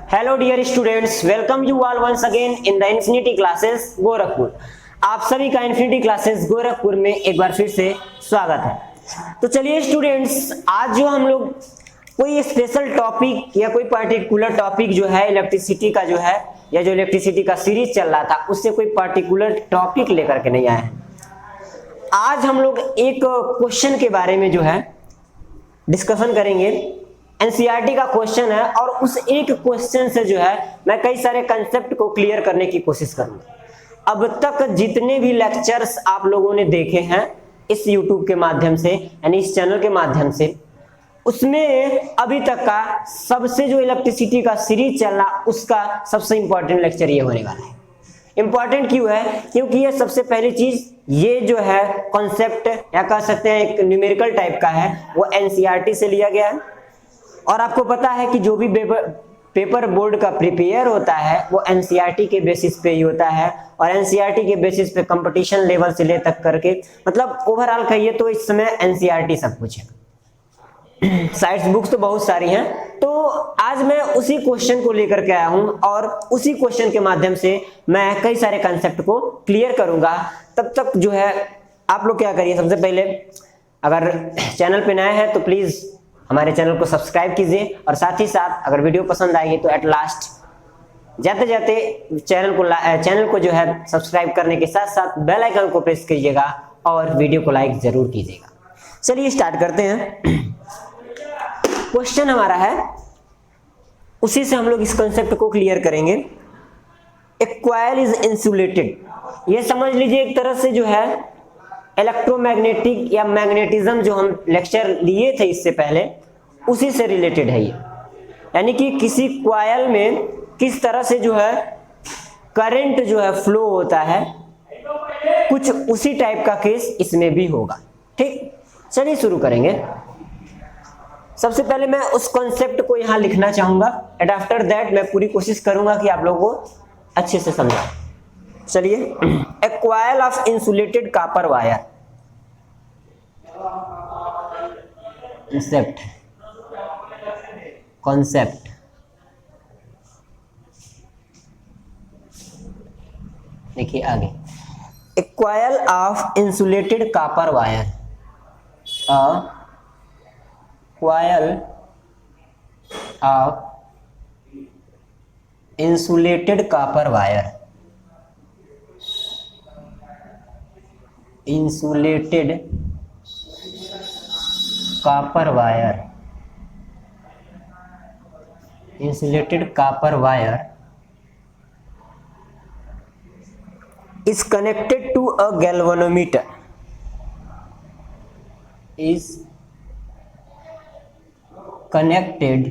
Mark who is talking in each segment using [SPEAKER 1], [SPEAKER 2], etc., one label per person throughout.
[SPEAKER 1] Hello dear students, welcome you all once again in the infinity classes Gorakhpur. आप सभी का infinity classes Gorakhpur में एक बार फिर से स्वागत है। तो चलिए स्टूडेंट्स, आज जो हम लोग कोई स्पेशल टॉपिक या कोई पर्टिकुलर टॉपिक जो है इलेक्ट्रिसिटी का जो है या जो इलेक्ट्रिसिटी का सीरीज चल रहा था उससे कोई पर्टिकुलर टॉपिक लेकर के नहीं आए हैं। आज हम लोग एक क्वेश्चन के बारे में जो है डिस्कशन करेंगे। एनसीईआरटी का क्वेश्चन है और उस एक क्वेश्चन से जो है मैं कई सारे कंसेप्ट को क्लियर करने की कोशिश करूंगा। अब तक जितने भी लेक्चर्स आप लोगों ने देखे हैं इस यूट्यूब के माध्यम से यानी इस चैनल के माध्यम से, उसमें अभी तक का सबसे जो इलेक्ट्रिसिटी का सीरीज चल रहा उसका सबसे इंपॉर्टेंट लेक्चर ये होने वाला है। इंपॉर्टेंट क्यों है? क्योंकि ये सबसे पहली चीज ये जो है कॉन्सेप्ट या कह सकते हैं एक न्यूमेरिकल टाइप का है, वो एनसीईआरटी से लिया गया है। और आपको पता है कि जो भी पेपर बोर्ड का प्रिपेयर होता है वो एनसीईआरटी के बेसिस पे ही होता है और एनसीईआरटी के बेसिस पे कंपटीशन लेवल से ले तक करके मतलब ओवरऑल कहिए तो इस समय एनसीईआरटी सब कुछ है। साइंस बुक्स तो बहुत सारी हैं, तो आज मैं उसी क्वेश्चन को लेकर के आया हूं और उसी क्वेश्चन के माध्यम से मैं कई सारे कंसेप्ट को क्लियर करूंगा। तब तक जो है आप लोग क्या करिए, सबसे पहले अगर चैनल पे नए हैं तो प्लीज हमारे चैनल को सब्सक्राइब कीजिए और साथ ही साथ अगर वीडियो पसंद आएगी तो एट लास्ट जाते जाते चैनल को जो है सब्सक्राइब करने के साथ साथ बेल आइकन को प्रेस कीजिएगा और वीडियो को लाइक जरूर कीजिएगा। चलिए स्टार्ट करते हैं। क्वेश्चन हमारा है, उसी से हम लोग इस कंसेप्ट को क्लियर करेंगे। ए कॉइल इज इंसुलेटेड, ये समझ लीजिए एक तरह से जो है इलेक्ट्रोमैग्नेटिक या मैग्नेटिज्म जो हम लेक्चर लिए थे इससे पहले उसी से रिलेटेड है ये। यानी कि किसी कॉइल में किस तरह से जो है करंट जो है फ्लो होता है, कुछ उसी टाइप का केस इसमें भी होगा। ठीक, चलिए शुरू करेंगे। सबसे पहले मैं उस कॉन्सेप्ट को यहां लिखना चाहूंगा एंड आफ्टर दैट मैं पूरी कोशिश करूंगा कि आप लोगों को अच्छे से समझा। चलिए, a coil of insulated copper wire, concept देखिए आगे। A coil of insulated copper wire, a coil of insulated copper wire, insulated copper wire, insulated copper wire is connected to a galvanometer, is connected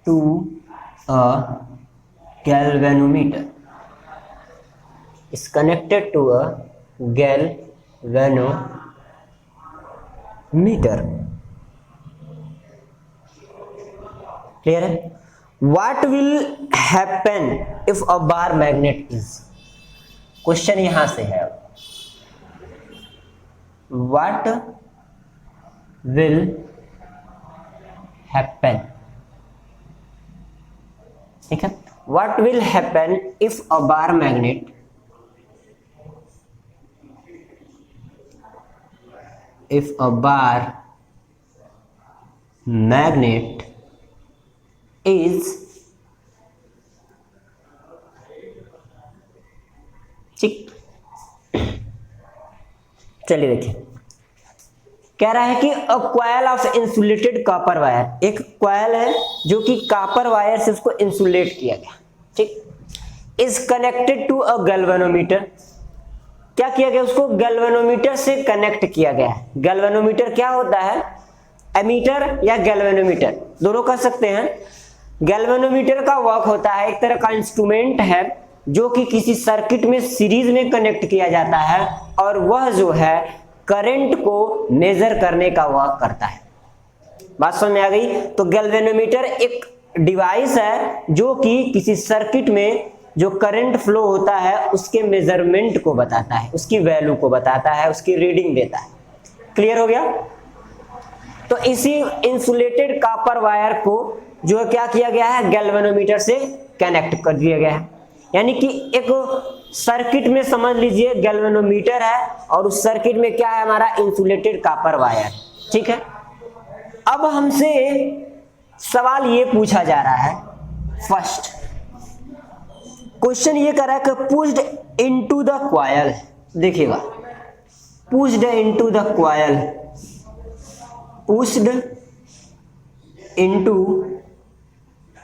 [SPEAKER 1] to a galvanometer, is connected to a galvanometer. Clear है? What will happen if a bar magnet is? Question यहां से है, what will happen? ठीक है, what will happen if a bar magnet if a bar magnet is ठीक। चलिए देखिए, कह रहा है कि अ coil of insulated copper wire, एक कॉइल है जो कि कॉपर वायर से उसको इंसुलेट किया गया। ठीक, is connected to a galvanometer, क्या किया गया, उसको गैल्वेनोमीटर से कनेक्ट किया गया है। गैल्वेनोमीटर क्या होता है? एमीटर या गैल्वेनोमीटर दोनों कह सकते हैं। गैल्वेनोमीटर का वर्क होता है, एक तरह का इंस्ट्रूमेंट है जो कि किसी सर्किट में सीरीज में कनेक्ट किया जाता है और वह जो है करंट को मेजर करने का वर्क करता है। बात समझ में आ गई? तो गैल्वेनोमीटर एक डिवाइस है जो कि किसी सर्किट में जो करंट फ्लो होता है उसके मेजरमेंट को बताता है, उसकी वैल्यू को बताता है, उसकी रीडिंग देता है। क्लियर हो गया? तो इसी इंसुलेटेड कॉपर वायर को जो है क्या किया गया है, गैल्वेनोमीटर से कनेक्ट कर दिया गया है। यानी कि एक सर्किट में समझ लीजिए गैल्वेनोमीटर है और उस सर्किट में क्या है हमारा, इंसुलेटेड कॉपर वायर। ठीक है, अब हमसे सवाल ये पूछा जा रहा है, फर्स्ट क्वेश्चन ये कर रहा है कि पुश्ड इनटू द कॉइल, देखिएगा pushed into the coil,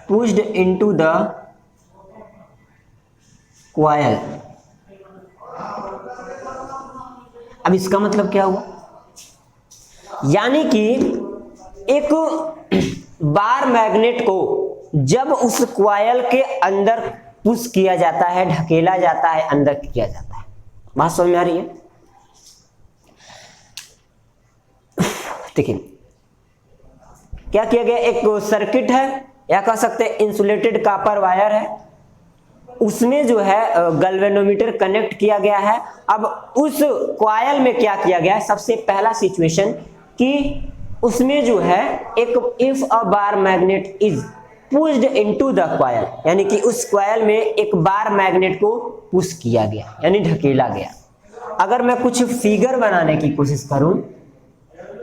[SPEAKER 1] pushed into the coil. अब इसका मतलब क्या हुआ, यानी कि एक बार मैग्नेट को जब उस कॉइल के अंदर पुश किया जाता है, ढकेला जाता है, अंदर किया जाता है। बात समझ में आ रही है? देखिए क्या किया गया, एक सर्किट है या कह सकते हैं इंसुलेटेड कॉपर वायर है, उसमें जो है गैल्वेनोमीटर कनेक्ट किया गया है। अब उस कॉइल में क्या किया गया है, सबसे पहला सिचुएशन कि उसमें जो है एक if a bar magnet is pushed into the coil, यानी कि उस कॉइल में एक बार मैग्नेट को पुश किया गया यानी ढकेला गया। अगर मैं कुछ फिगर बनाने की कोशिश करूं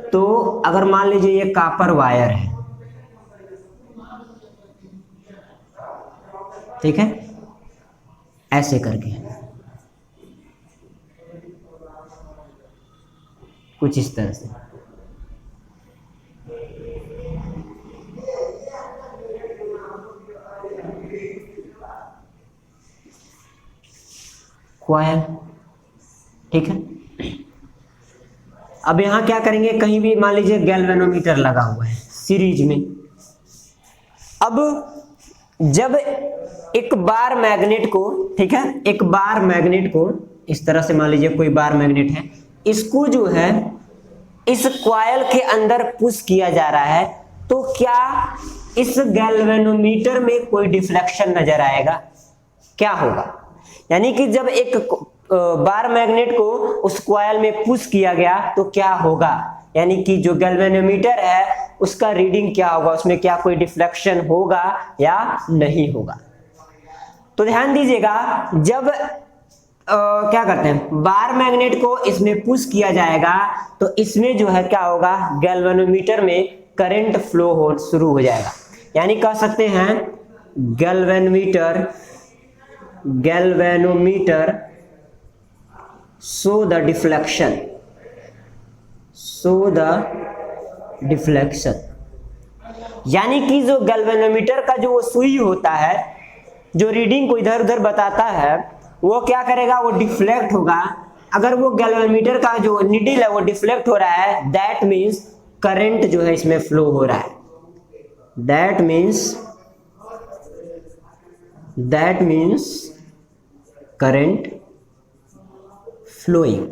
[SPEAKER 1] तो अगर मान लीजिए ये कॉपर वायर है, ठीक है, ऐसे करके कुछ इस तरह से, कॉइल, ठीक है। अब यहां क्या करेंगे, कहीं भी मान लीजिए गैल्वेनोमीटर लगा हुआ है सीरीज में। अब जब एक बार मैग्नेट को, ठीक है, एक बार मैग्नेट को इस तरह से मान लीजिए कोई बार मैग्नेट है, इसको जो है इस कॉइल के अंदर पुश किया जा रहा है, तो क्या इस गैल्वेनोमीटर में कोई डिफ्लेक्शन नजर आएगा? क्या होगा, यानी कि जब एक बार मैग्नेट को उस कॉइल में पुश किया गया तो क्या होगा, यानी कि जो गैल्वेनोमीटर है उसका रीडिंग क्या होगा, उसमें क्या कोई डिफ्लेक्शन होगा या नहीं होगा। तो ध्यान दीजिएगा, जब क्या करते हैं, बार मैग्नेट को इसमें पुश किया जाएगा तो इसमें जो है क्या होगा, गैल्वेनोमीटर में करंट फ्लो हो शुरू हो जाएगा। यानी कह सकते हैं गैल्वेनोमीटर शो द डिफ्लेक्शन, यानी कि जो गैल्वेनोमीटर का जो वो सुई होता है, जो रीडिंग को इधर उधर बताता है, वो क्या करेगा, वो डिफ्लेक्ट होगा। अगर वो गैल्वेनोमीटर का जो नीडल है वो डिफ्लेक्ट हो रहा है, दैट मीन्स करंट जो है इसमें फ्लो हो रहा है, दैट मीन्स करंट फ्लोइंग।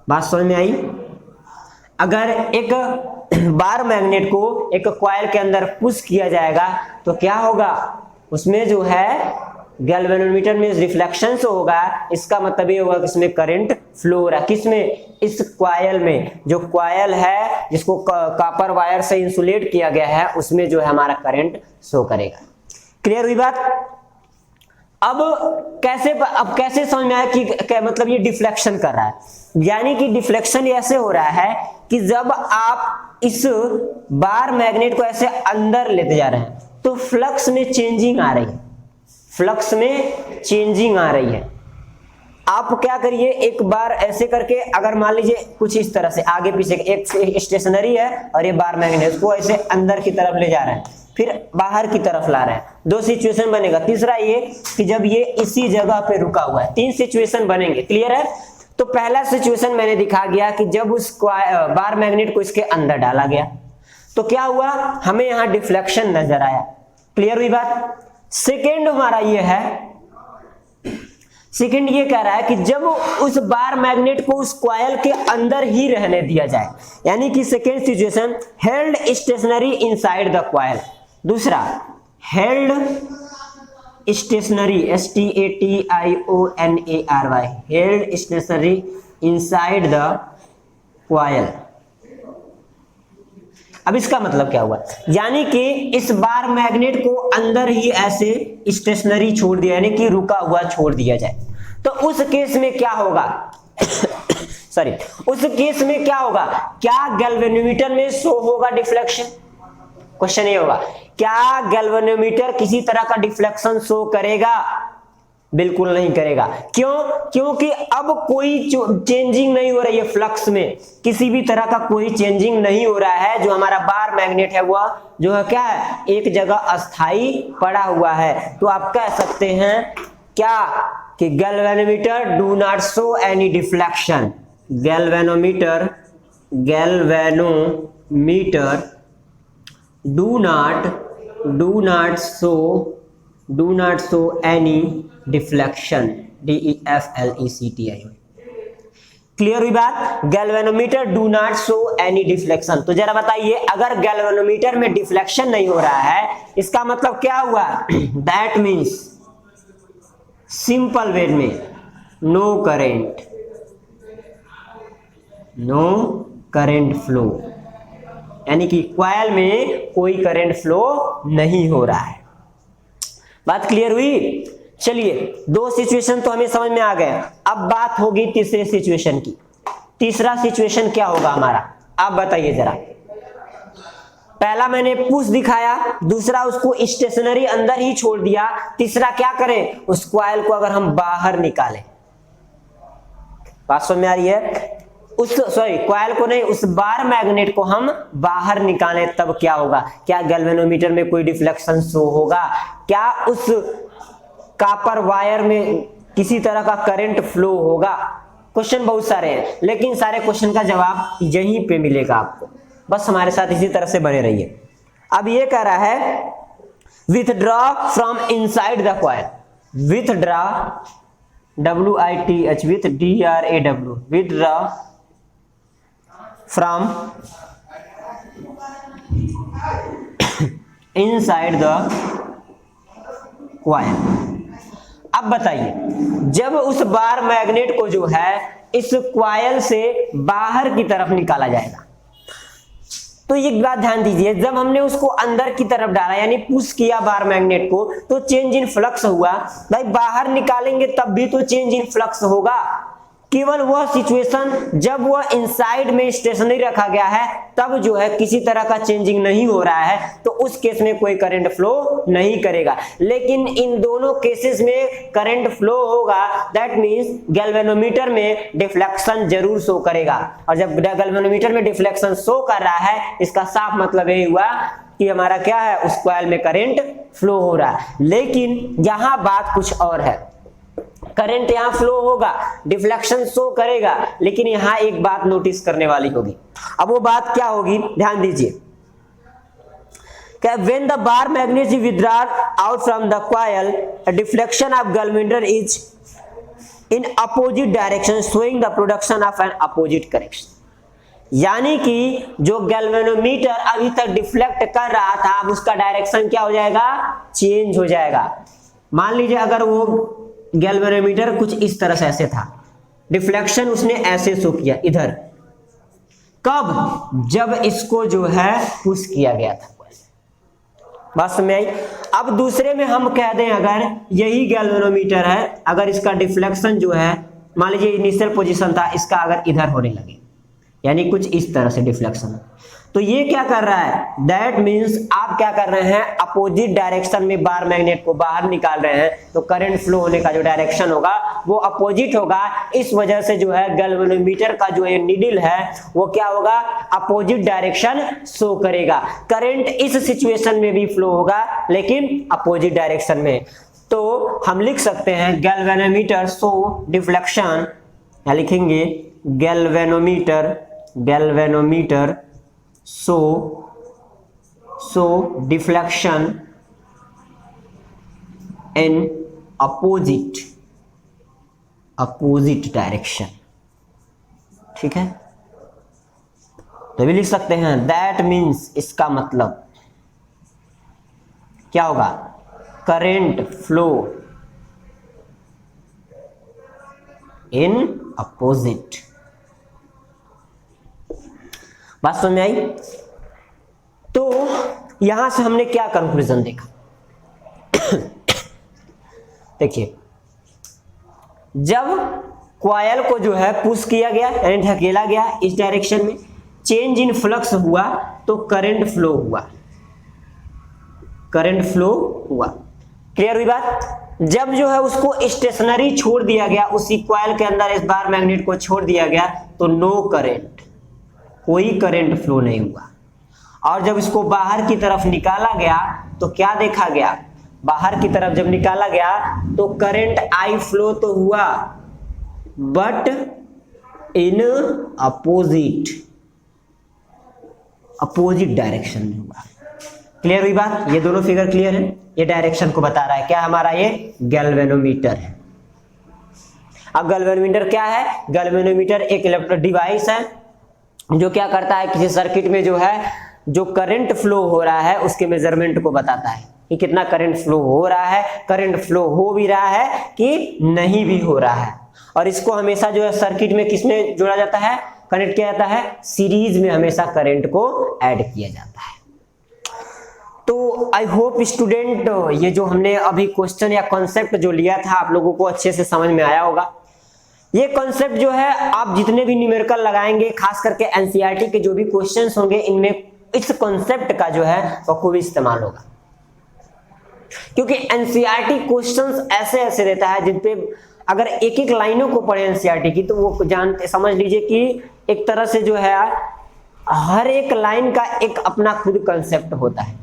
[SPEAKER 1] बात समझ में आई? अगर एक बार मैग्नेट को एक कॉइल के अंदर पुश किया जाएगा तो क्या होगा, उसमें जो है गैल्वेनोमीटर में रिफ्लेक्शन से होगा। इसका मतलब ये होगा कि इसमें करंट फ्लो हो रहा है, किसमें, इस कॉइल में। जो कॉइल है जिसको कॉपर वायर से इंसुलेट किया गया है उसमें जो है हमारा करंट शो करेगा। क्लियर हुई बात? अब कैसे समझ में आया कि मतलब ये डिफ्लेक्शन कर रहा है, यानी कि डिफ्लेक्शन ऐसे हो रहा है कि जब आप इस बार मैग्नेट को ऐसे अंदर लेते जा रहे हैं तो फ्लक्स में चेंजिंग आ रही है, फ्लक्स में चेंजिंग आ रही है। आप क्या करिए, एक बार ऐसे करके, अगर मान लीजिए कुछ इस तरह से आगे पीछे, एक स्टेशनरी है और ये बार मैग्नेट को ऐसे अंदर की तरफ ले जा रहे हैं, फिर बाहर की तरफ ला रहे हैं, दो सिचुएशन बनेगा। तीसरा ये कि जब ये इसी जगह पे रुका हुआ है, तीन सिचुएशन बनेंगे। क्लियर है? तो पहला सिचुएशन मैंने दिखा गया कि जब उस बार मैग्नेट को इसके अंदर डाला गया तो क्या हुआ, हमें यहां डिफ्लेक्शन नजर आया। क्लियर हुई बात? सेकेंड हमारा ये है, सेकेंड ये कह रहा है कि जब उस बार मैग्नेट को उस कॉइल के अंदर ही रहने दिया जाए, यानी कि second situation held stationary inside the coil. दूसरा held stationary, STATIONARY, held stationary inside the coil. अब इसका मतलब क्या हुआ, यानी कि इस बार मैग्नेट को अंदर ही ऐसे स्टेशनरी छोड़ दिया, यानी कि रुका हुआ छोड़ दिया जाए, तो उस केस में क्या होगा सॉरी, उस केस में क्या होगा, क्या गैल्वेनोमीटर में शो होगा डिफ्लेक्शन? क्वेश्चन ये होगा, क्या गैल्वेनोमीटर किसी तरह का डिफ्लेक्शन शो करेगा? बिल्कुल नहीं करेगा। क्यों? क्योंकि अब कोई चेंजिंग नहीं हो रही है, फ्लक्स में किसी भी तरह का कोई चेंजिंग नहीं हो रहा है। जो हमारा बार मैग्नेट है वह जो है क्या है, एक जगह अस्थाई पड़ा हुआ है। तो आप कह सकते हैं क्या कि galvanometer do not show any deflection. Galvanometer do not show any deflection, DEFLECTION। Clear हुई बात? Galvanometer do not show any deflection. तो जरा बताइए, अगर गैल्वेनोमीटर में डिफ्लेक्शन नहीं हो रहा है, इसका मतलब क्या हुआ? दैट मीन्स सिंपल वे में नो करेंट फ्लो, यानी कि कॉइल में कोई करंट फ्लो नहीं हो रहा है। बात क्लियर हुई? चलिए, दो सिचुएशन तो हमें समझ में आ गए। अब बात होगी तीसरे सिचुएशन की। तीसरा सिचुएशन क्या होगा हमारा, आप बताइए जरा। पहला मैंने पुश दिखाया, दूसरा उसको स्टेशनरी अंदर ही छोड़ दिया, तीसरा क्या करें, उस कॉइल को अगर हम बाहर निकालें। बात समझ में आ रही है? कॉइल को नहीं, उस बार मैग्नेट को हम बाहर निकालें, तब क्या होगा? क्या गैल्वेनोमीटर में कोई डिफ्लेक्शन शो होगा? क्या उस कॉपर वायर में किसी तरह का करंट फ्लो होगा? क्वेश्चन बहुत सारे हैं, लेकिन सारे क्वेश्चन का जवाब यहीं पे मिलेगा आपको। बस हमारे साथ इसी तरह से बने रहिए। अब ये कह रहा है withdraw from inside the coil. Withdraw, WITH, with DRAW, withdraw from inside the coil. अब बताइए, जब उस बार मैग्नेट को जो है इस कॉइल से बाहर की तरफ निकाला जाएगा, तो एक बात ध्यान दीजिए, जब हमने उसको अंदर की तरफ डाला यानी पुश किया बार मैग्नेट को, तो चेंज इन फ्लक्स हुआ। भाई बाहर निकालेंगे तब भी तो चेंज इन फ्लक्स होगा। केवल वह सिचुएशन जब वह इनसाइड में स्टेशनरी रखा गया है, तब जो है किसी तरह का चेंजिंग नहीं हो रहा है, तो उस केस में कोई करंट फ्लो नहीं करेगा। लेकिन इन दोनों केसेस में करंट फ्लो होगा, दैट मींस गैल्वेनोमीटर में डिफ्लेक्शन जरूर शो करेगा। और जब गैल्वेनोमीटर में डिफ्लेक्शन शो कर रहा है, इसका साफ मतलब यही हुआ कि हमारा क्या है, उस कॉइल में करंट फ्लो हो रहा है। लेकिन यहां बात कुछ और है। करंट यहां फ्लो होगा, डिफ्लेक्शन शो करेगा, लेकिन यहां एक बात नोटिस करने वाली होगी। अब वो बात क्या होगी, ध्यान दीजिए। When the bar magnet is withdrawn out from the coil, a deflection of galvanometer is in opposite direction, showing the production of an opposite correction। यानी कि जो गैल्वेनोमीटर अभी तक डिफ्लेक्ट कर रहा था, अब उसका डायरेक्शन क्या हो जाएगा, चेंज हो जाएगा। मान लीजिए अगर वो गैल्वेनोमीटर कुछ इस तरह से ऐसे था, डिफ्लेक्शन उसने ऐसे शो किया इधर, कब? जब इसको जो है पुश किया गया था। बात समझ आई? अब दूसरे में हम कह दें अगर यही गैल्वेनोमीटर है, अगर इसका डिफ्लेक्शन जो है, मान लीजिए इनिशियल पोजीशन था, इसका अगर इधर होने लगे, यानी कुछ इस तरह से डिफ्लेक्शन, तो ये क्या कर रहा है, दैट मींस आप क्या कर रहे हैं, अपोजिट डायरेक्शन में बार मैग्नेट को बाहर निकाल रहे हैं, तो करंट फ्लो होने का जो डायरेक्शन होगा वो अपोजिट होगा। इस वजह से जो है गैल्वेनोमीटर का जो ये नीडल है वो क्या होगा, अपोजिट डायरेक्शन शो करेगा। करंट इस सिचुएशन में भी फ्लो होगा, लेकिन अपोजिट डायरेक्शन में। तो हम लिख सकते हैं गैल्वेनोमीटर शो डिफ्लेक्शन, या लिखेंगे galvanometer show deflection in opposite direction। ठीक है, तो भी लिख सकते हैं दैट मीन्स, इसका मतलब क्या होगा, करंट फ्लो इन अपोजिट। बात समझ में आई? तो यहां से हमने क्या कंक्लूजन देखा, देखिए जब कॉयल को जो है पुश किया गया यानी धकेला गया इस डायरेक्शन में, चेंज इन फ्लक्स हुआ तो करंट फ्लो हुआ, करंट फ्लो हुआ। क्लियर हुई बात। जब जो है उसको स्टेशनरी छोड़ दिया गया, उसी कॉयल के अंदर इस बार मैग्नेट को छोड़ दिया गया तो नो करंट, कोई करंट फ्लो नहीं हुआ। और जब इसको बाहर की तरफ निकाला गया तो क्या देखा गया, बाहर की तरफ जब निकाला गया तो करंट आई फ्लो तो हुआ बट इन अपोजिट डायरेक्शन में हुआ। क्लियर हुई बात। ये दोनों फिगर क्लियर है, ये डायरेक्शन को बता रहा है। क्या हमारा ये गैल्वेनोमीटर है। अब गैल्वेनोमीटर क्या है, गैल्वेनोमीटर एक इलेक्ट्रिक डिवाइस है जो क्या करता है, किसी सर्किट में जो है जो करंट फ्लो हो रहा है उसके मेजरमेंट को बताता है कि कितना करंट फ्लो हो रहा है, करंट फ्लो हो भी रहा है कि नहीं भी हो रहा है। और इसको हमेशा जो है सर्किट में किसमें जोड़ा जाता है, कनेक्ट किया जाता है, सीरीज में हमेशा करंट को ऐड किया जाता है। तो आई होप स्टूडेंट ये जो हमने अभी क्वेश्चन या कॉन्सेप्ट जो लिया था आप लोगों को अच्छे से समझ में आया होगा। ये कॉन्सेप्ट जो है आप जितने भी न्यूमेरिकल लगाएंगे, खास करके एनसीईआरटी के जो भी क्वेश्चंस होंगे, इनमें इस कॉन्सेप्ट का जो है वो खूब इस्तेमाल होगा, क्योंकि एनसीईआरटी क्वेश्चंस ऐसे ऐसे देता है जिन पे अगर एक एक लाइनों को पढ़े एनसीईआरटी की तो वो जानते, समझ लीजिए कि एक तरह से जो है हर एक लाइन का एक अपना खुद कंसेप्ट होता है।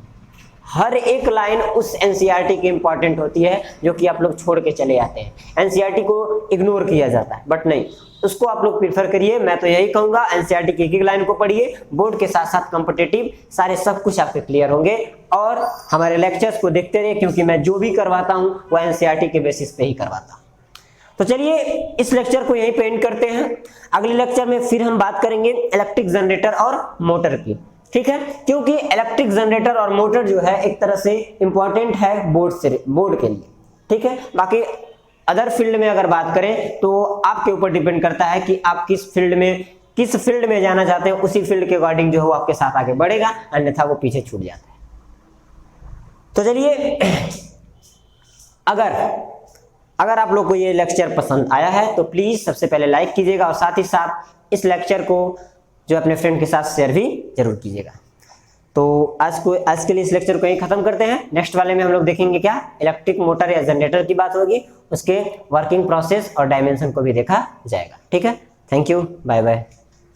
[SPEAKER 1] हर एक लाइन उस एनसीईआरटी की इंपॉर्टेंट होती है जो कि आप लोग छोड़ के चले आते हैं। एनसीईआरटी को इग्नोर किया जाता है, बट नहीं, उसको आप लोग प्रीफर करिए। मैं तो यही कहूंगा एनसीईआरटी की एक एक लाइन को पढ़िए, बोर्ड के साथ साथ कॉम्पिटिटिव सारे सब कुछ आपके क्लियर होंगे। और हमारे लेक्चर्स को देखते रहिए, क्योंकि मैं जो भी करवाता हूँ वो एनसीईआरटी के बेसिस पे ही करवाता हूँ। तो चलिए इस लेक्चर को यहीं पे एंड करते हैं। अगले लेक्चर में फिर हम बात करेंगे इलेक्ट्रिक जनरेटर और मोटर की, ठीक है, क्योंकि इलेक्ट्रिक जनरेटर और मोटर जो है एक तरह से इंपॉर्टेंट है बोर्ड के लिए, ठीक है। बाकी अदर फील्ड में अगर बात करें तो आपके ऊपर डिपेंड करता है कि आप किस फील्ड में जाना चाहते हैं, उसी फील्ड के अकॉर्डिंग जो है वो आपके साथ आगे बढ़ेगा, अन्यथा वो पीछे छूट जाता है। तो चलिए अगर आप लोग को ये लेक्चर पसंद आया है तो प्लीज सबसे पहले लाइक कीजिएगा और साथ ही साथ इस लेक्चर को जो अपने फ्रेंड के साथ शेयर भी जरूर कीजिएगा। तो आज के लिए इस लेक्चर को यहीं खत्म करते हैं। नेक्स्ट वाले में हम लोग देखेंगे क्या, इलेक्ट्रिक मोटर या जनरेटर की बात होगी, उसके वर्किंग प्रोसेस और डायमेंशन को भी देखा जाएगा, ठीक है। Thank you, bye bye.